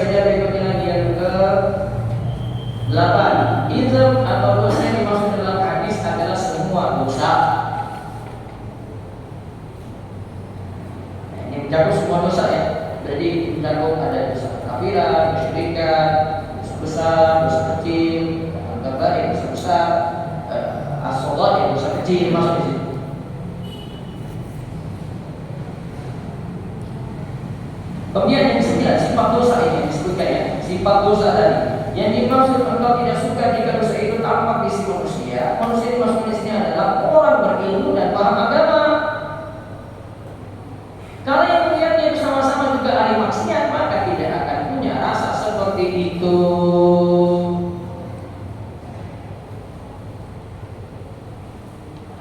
faedah berikutnya lagi yang ke 8. Izm atau dosa yang dimaksud dalam hadis adalah semua dosa. Ini mencakup semua dosa ya. Jadi mencakup ada dosa kafiran, kesyirikan, dosa besar, dosa kecil, kabair, dosa besar, as-shagha'ir, dosa kecil masuk di situ. Kemudian yang ke-9, sifat dosa ini disebutkan ya, sifat dosa tadi. Yang dimaksud engkau tidak suka jika dosa itu tampak di si manusia. Manusia yang dimaksud di sini adalah orang berilmu dan paham agama. Kalau yang melihatnya bersama-sama juga ahli maksiat, maka tidak akan punya rasa seperti itu.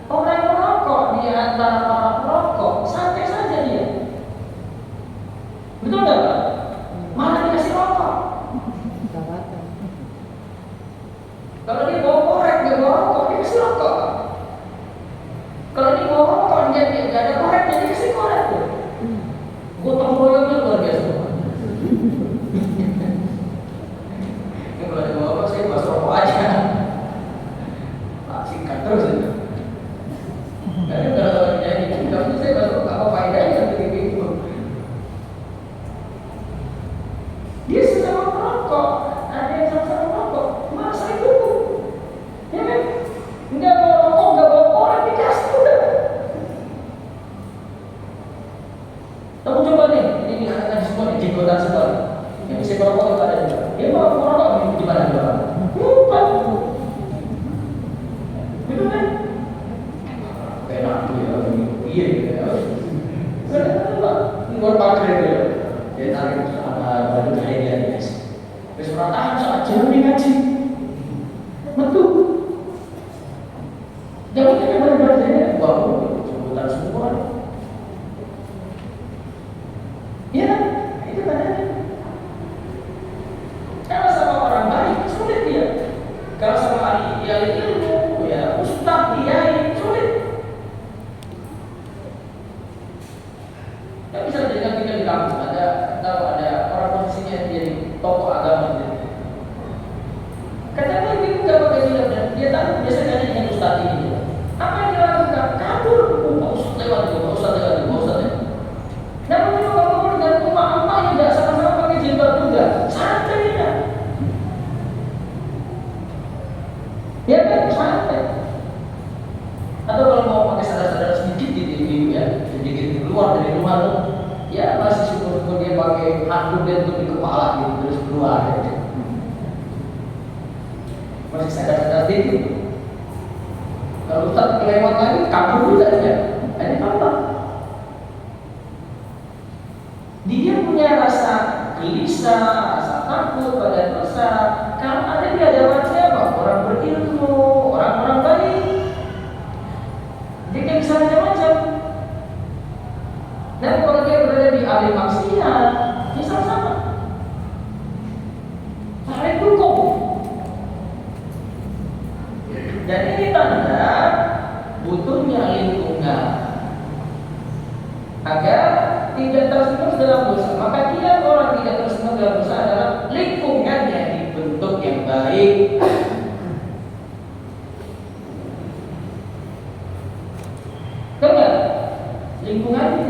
Orang merokok di antara para perokok, santai saja dia. Betul nggak Pak? Malah dikasih rokok. Kalau dia bawa korek, dia bawa rokok, dia kasih rokok. Kalau dia bawa rokok, dia nggak ada korek, dia kasih korek tuh. Gotong royongnya luar biasa. Ini kalau dia bawa rokok, saya bahas rokok aja. Singkat terus itu. Karena kalau jadi singkat itu saya bahas rokok, apa faedahnya begitu? Dia sama merokok, ada yang sama-sama merokok, masa itu, ya kan? Enggak bawa rokok, enggak bawa korek, dikasih udah. Kamu coba nih, ini akan semua nih, jenggotan semua nih. Yang bisa merokok itu ada juga. Dia bawa merokok di mana juga? Bukan. Itu kan? Enak tuh ya, iya ya. Kenapa? Buat pakai dia. Dia tarik sama baju dia guys. Terus peratahan saat jalan nih ngaji. Betul. Jangan kita berbeda bahwa sebutan semua. Ya, itu padanya. Kalau sama orang baik sulit dia. Kalau sama ahli ilmu, ya ustaz, kiai sulit. Tapi bisa jadi kita di kampus ada orang posisinya jadi tokoh agama gitu. Katanya dia nggak pakai hilaf dan dia tahu biasanya dengan ustaz ini. Apa yang dia lakukan? Kabur. Pak Ustaz lewat itu, Pak Ustaz lewat itu, Pak Ustaz lewat. Namun dia kabur dengan emak-emak yang tidak sama-sama pakai jilbab juga. Santai ya. Ya kan santai. Atau kalau mau pakai sadar-sadar sedikit di ya, sedikit keluar dari rumah tuh, ya masih syukur-syukur dia pakai handuk dia tutup di kepala gitu terus keluar. Ya. Masih sadar-sadar sedikit. Kalau Ustaz kelewat lagi, kabur juga dia. Ini apa? Dia punya rasa gelisah, rasa takut pada dosa. Kalau ada di hadapan siapa? Orang berilmu, orang-orang baik. Dia kan bisa macam-macam. Dan kalau dia berada di ahli maksiat, dia sama-sama. Tarik hukum. Dan ini tanda butuhnya lingkungan agar tidak terus dalam dosa. Maka dia orang tidak terus dalam dosa adalah lingkungan yang dibentuk yang baik. Kenapa? Lingkungannya.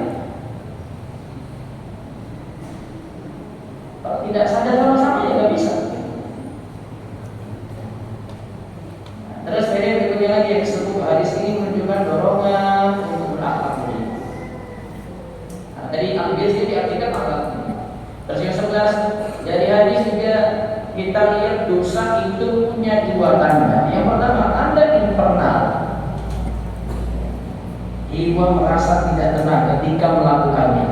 Kalau tidak sadar sama-sama ya nggak bisa. Terus faedah berikutnya lagi yang disebut hadis ini menunjukkan dorongan untuk berakhlak mulia. Nah, tadi al-birr diartikan akhlak. Terus yang 11 dari hadis juga kita lihat dosa itu punya dua tanda. Yang pertama tanda internal. Jiwa merasa tidak tenang ketika melakukannya.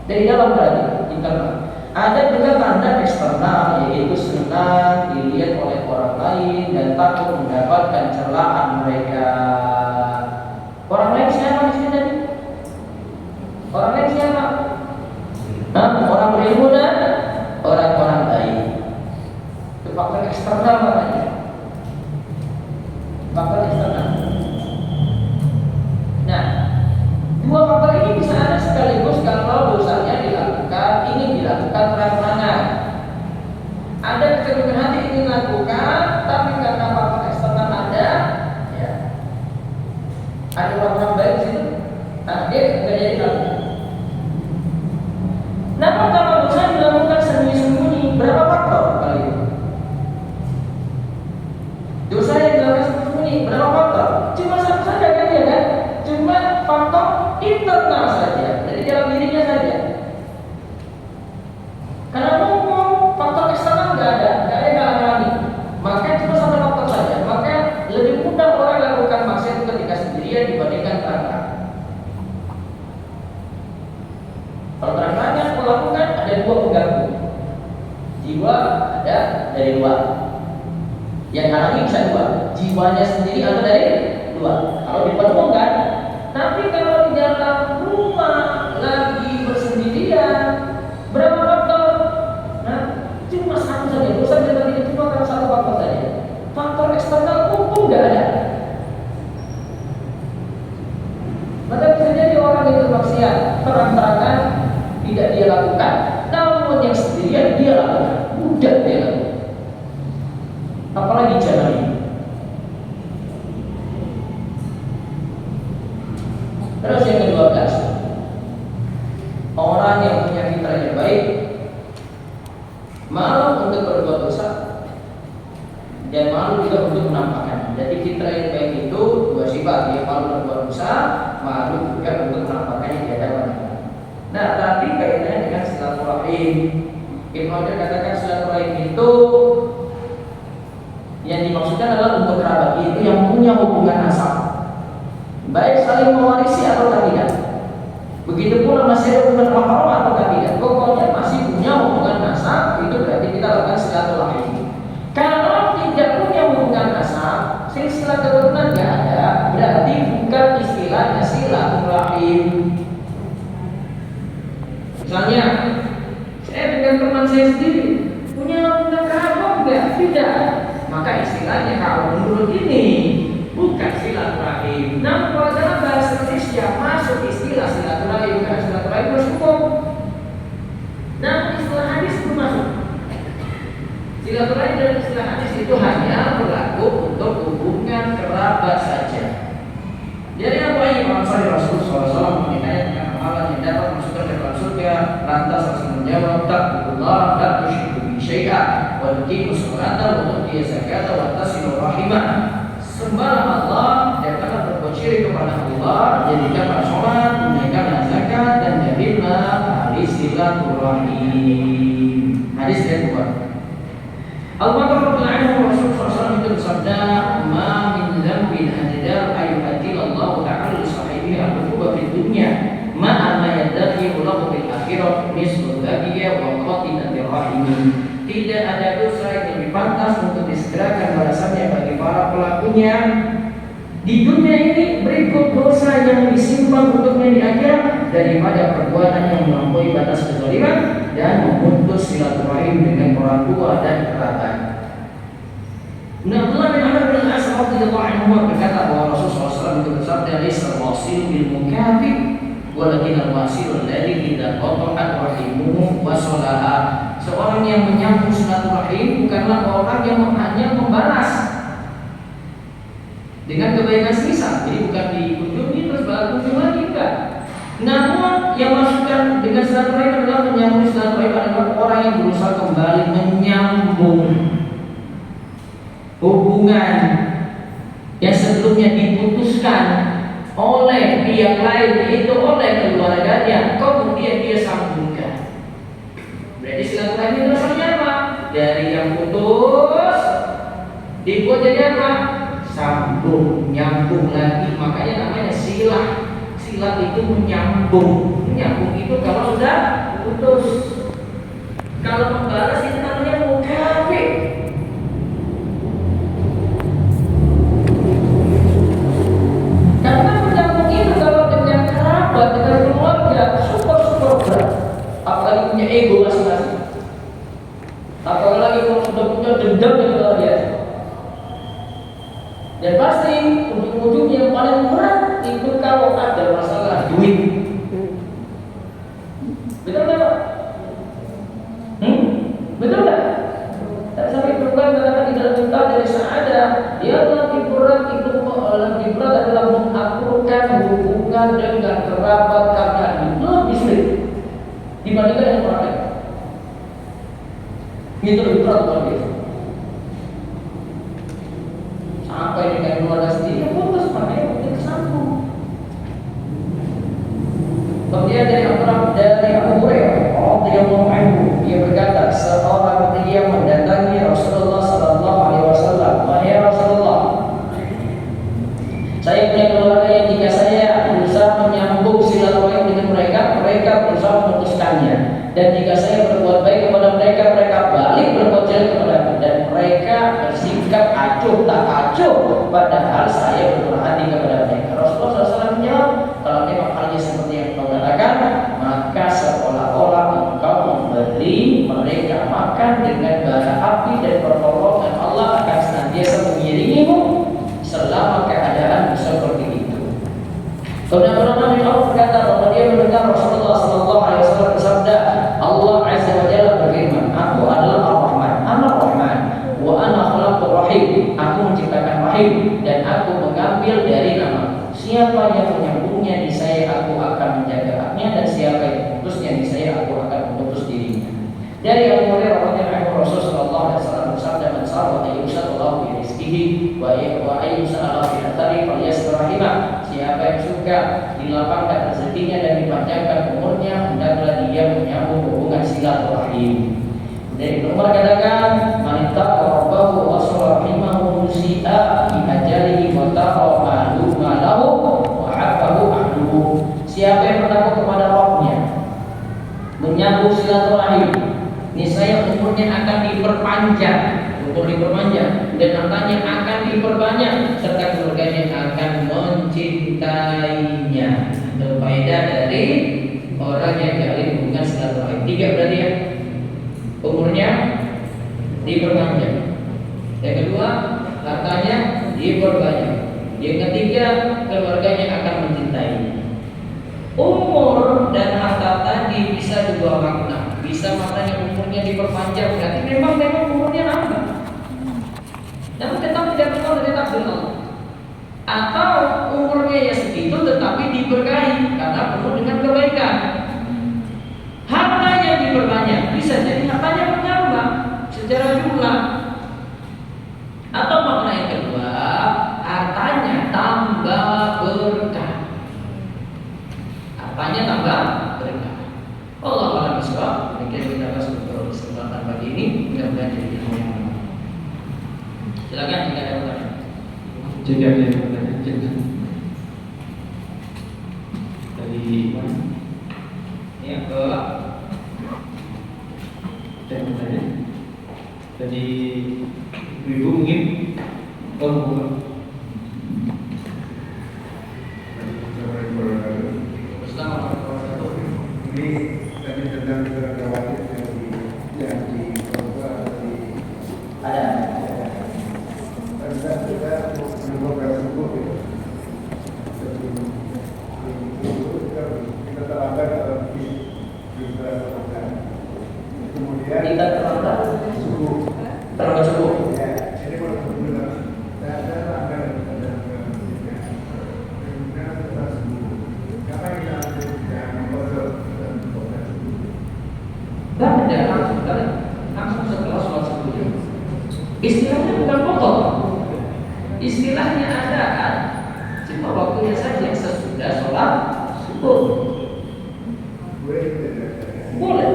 Dari dalam tadi internal. Ada juga tanda eksternal, yaitu senang dilihat oleh orang lain dan takut mendapatkan celaan mereka. Orang lain siapa di sini tadi? Orang lain siapa? Orang berilmu dan orang-orang baik. Itu faktor eksternal namanya. Faktor eksternal. Nah, dua faktor ini bisa ada sekaligus kalau dosanya ingin dilakukan terang-terangan. lakukan, tapi karena faktor eksternal ada, ya, ada orang baik di situ, nah dia nggak jadi lakukan. Namun kalau dosa dilakukan sembunyi-sembunyi, berapa faktor kali itu? Dosa yang dilakukan sembunyi-sembunyi, berapa faktor? Cuma satu saja kan ya kan? Cuma faktor internal saja, dari dalam dirinya saja. Karena umum faktor eksternal nggak ada yang halangi. Maka cuma satu faktor saja. Maka lebih mudah orang lakukan maksiat ketika sendirian dibandingkan terang-terang. Kalau terang-terangan melakukan ada dua pengganggu. Jiwa ada dari luar. Yang halangi bisa dua. Jiwanya sendiri atau dari luar. Kalau dipertemukan, tapi kalau di dalam rumah lagi bersendirian, berapa faktor? Nah, cuma satu saja. Dosa kita tidak cuma karena satu faktor saja. Faktor eksternal untung nggak ada. Maka bisa jadi orang itu maksiat terang-terangan tidak dia lakukan, namun yang sendirian dia lakukan, mudah dia lakukan. Apalagi jalan ini. Terus yang ke-12, orang yang punya fitrah yang baik malu untuk berbuat dosa dan malu juga untuk menampakkan. Jadi fitrah yang baik itu dua sifat, dia malu berbuat dosa, malu juga untuk menampakkannya di hadapan. Nah, tapi kaitannya dengan silaturahim. Ibnu Hajar katakan silaturahim itu yang dimaksudkan adalah untuk kerabat, itu yang punya hubungan nasab, baik saling mewarisi atau tidak. Begitu pula masih ada hubungan mahram atau tidak. Pokoknya masih punya hubungan nasab, itu berarti kita lakukan silaturahim. Kalau tidak punya hubungan nasab, silsilah keturunan tidak ada, berarti bukan istilahnya silaturahim. Misalnya, saya dengan teman saya sendiri punya hubungan kerabat enggak? Tidak. Maka istilahnya kalau menurut ini bukan silaturahim. Namun kalau dalam bahasa Indonesia masuk istilah silaturahim, karena silaturahim harus hukum. Namun istilah hadis belum masuk. Silaturahim dan istilah hadis itu hanya berlaku untuk hubungan kerabat saja. Jadi Abu Ayyub Al-Ansari Rasulullah SAW mengenai amalan yang dapat masukkan ke dalam surga, lantas Rasul menjawab, "Taqullah la tusyriku bi syai'a wa tuqimus sholata wa tu'tiyaz zakata wa tasilur rahimah." Sembahlah Allah dan janganlah berbuat syirik kepada Allah, jadikanlah sholat, tunaikanlah zakat, dan jadilah ahli silaturahim. Hadis dari Bukhari. Al-Baqarah radhiyallahu anhu Rasulullah SAW itu bersabda, "Ma min dzambin ajdar ayyuhatil Allah ta'ala li sahibihi al-uquba fid dunya ma ma yadakhiru lahu bil akhirah mislu dzabiyya wa qatinatir rahim." Tidak ada dosa yang lebih pantas untuk disegerakan balasannya bagi para pelakunya di dunia ini berikut dosa yang disimpan untuknya di akhirat daripada perbuatan yang melampaui batas kezaliman dan memutus silaturahim dengan orang tua dan kerabat. Abdullah bin Amr bin As radhiyallahu anhu berkata bahwa Rasulullah SAW itu bersabda, "Laisa wasil bil mukafir, walakin al-wasil alladhi idza qata'at rahimuhu wa salaha." Seorang yang menyambung silaturahim bukanlah orang yang hanya membalas dengan kebaikan semisal, jadi bukan dikunjungi terus balas kunjung lagi, enggak. Namun yang maksudkan dengan silaturahim adalah menyambung silaturahim adalah orang yang berusaha kembali menyambung hubungan yang sebelumnya diputuskan oleh pihak lain, yaitu oleh keluarganya, kemudian dia sambungkan. Berarti silaturahim itu asalnya apa? Dari yang putus dibuat jadi apa? Sambung, nyambung lagi. Makanya namanya silah. Silah itu menyambung. Menyambung itu kalau sudah putus. Kalau membalas itu namanya mukafir. Karena menyambung itu kalau dengan kerabat, dengan keluarga, super berat. Apalagi punya ego masing-masing. Apalagi kalau sudah punya dendam yang luar biasa. Dan pasti ujung-ujung yang paling berat itu kalau ada masalah duit. Betul nggak? Betul nggak? Tak sampai perempuan katakan dari sa'adah, dia lebih berat adalah mengakurkan hubungan dengan kerabat karena itu lebih sulit dibandingkan dengan orang lain. Itu lebih berat luar biasa. Sampai dengan keluarga sendiri putus, makanya mungkin sambung. Kemudian dari Abu Hurairah radhiyallahu anhu, dia berkata, seorang pria mendatangi Rasulullah sallallahu alaihi wasallam, "Wahai Rasulullah, saya punya keluarga yang jika saya berusaha menyambung silaturahim dengan mereka, mereka berusaha memutuskannya. Dan jika saya berbuat baik kepada mereka, mereka balik berbuat jelek kepadaku. Dan mereka bersikap acuh tak acuh, padahal saya berbuat hati kepada mereka." Rasulullah SAW menjawab, "Kalau memang halnya seperti yang kau katakan, maka seolah-olah engkau memberi mereka makan dengan bara api, dan pertolongan Allah akan senantiasa mengiringimu selama keadaan seperti itu." Kemudian Nabi Allah berkata bahwa dia mendengar Rasulullah SAW bersabda, Allah Azza wa Jalla berfirman, "Aku adalah Ar-Rahman, Ar-Rahman, wa ana khalaqur Rahim." Aku menciptakan rahim dan aku mengambil dari nama. Siapa yang menyambungnya di saya, aku akan menjaga haknya, dan siapa yang memutusnya di saya, aku akan memutus dirinya. Dari Abu Hurairah radhiyallahu anhu, Rasulullah sallallahu alaihi wasallam bersabda, "Man sarra ayyushallahu bi rizqihi wa ayyushallahu bi athari falyasbir rahimah." Siapa yang suka dilapangkan rezekinya dan dipanjangkan umurnya, hendaklah dia menyambung hubungan silaturahim. Dari Umar katakan, "Man ittaqa rabbahu wa wasala rahimahu musi'a bi ajalihi wa taqa malahu wa habbahu ahluhu." Siapa yang bertakwa kepada Rabbnya, menyambung silaturahim, niscaya umurnya akan diperpanjang, dan hartanya akan diperbanyak, serta keluarganya akan mencintainya. Itu faedah dari orang yang jalin hubungan silaturahim. 3 berarti ya, umurnya diperpanjang. Yang kedua, hartanya diperbanyak. Yang ketiga, keluarganya akan mencintainya. Umur dan harta tadi bisa dua makna. Bisa maknanya umurnya diperpanjang, berarti memang umurnya nambah. Namun tetap tidak kenal dari takdir Allah. Atau umurnya ya segitu tetapi diberkahi karena penuh dengan kebaikan. Hartanya diperbanyak, bisa jadi hartanya menambah secara jumlah. Atau makna yang kedua, hartanya tambah berkah. Hartanya tambah berkah. Allah a'lam bishawab. Demikian kita bahas untuk kesempatan pagi ini. Mudah-mudahan jadi ilmu yang bermanfaat. Silakan jika ada pertanyaan.
Jika ada pertanyaan dari mana?
Ya, ke
pertanyaan dari ibu mungkin. Bukan.
Ini tadi tentang khawatir yang di
ada.
Kita mencoba tersebut kita terlambat dalam kita kemudian
Kita terlambat
subuh. Ya, ini kalau benar saya terlambat kemudian kita subuh. Karena kita tidak memperbaiki
dan langsung setelah sholat subuh. Istilahnya bukan pokok. Istilahnya ada kan, cuma waktunya saja sesudah sholat subuh. Boleh.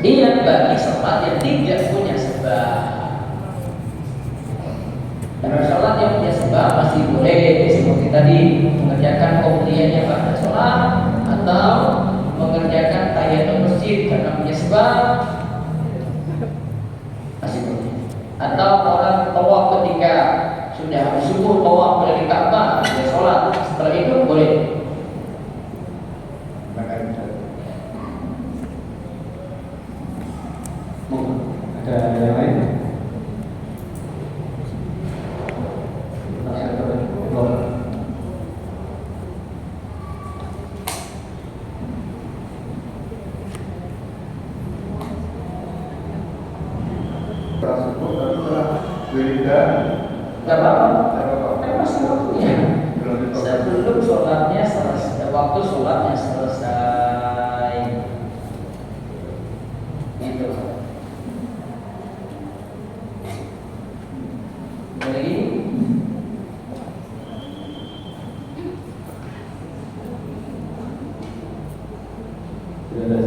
Dia bagi sholat yang tidak punya sebab. Karena sholat yang punya sebab masih boleh, seperti tadi mengerjakan qobliyahnya pada sholat atau mengerjakan tahiyatul masjid karena punya sebab masih boleh. Atau orang tawaf ketika sudah habis subuh tawaf keliling Ka'bah, dia sholat setelah itu boleh.
Ada yang lain?
Wiridan.
Gak apa-apa.
Gak apa-apa.
Kan masih waktunya.
Belum diproses.
Sebelum sholatnya selesai, waktu sholatnya selesai. Gitu. Ada lagi?
Sudah ada.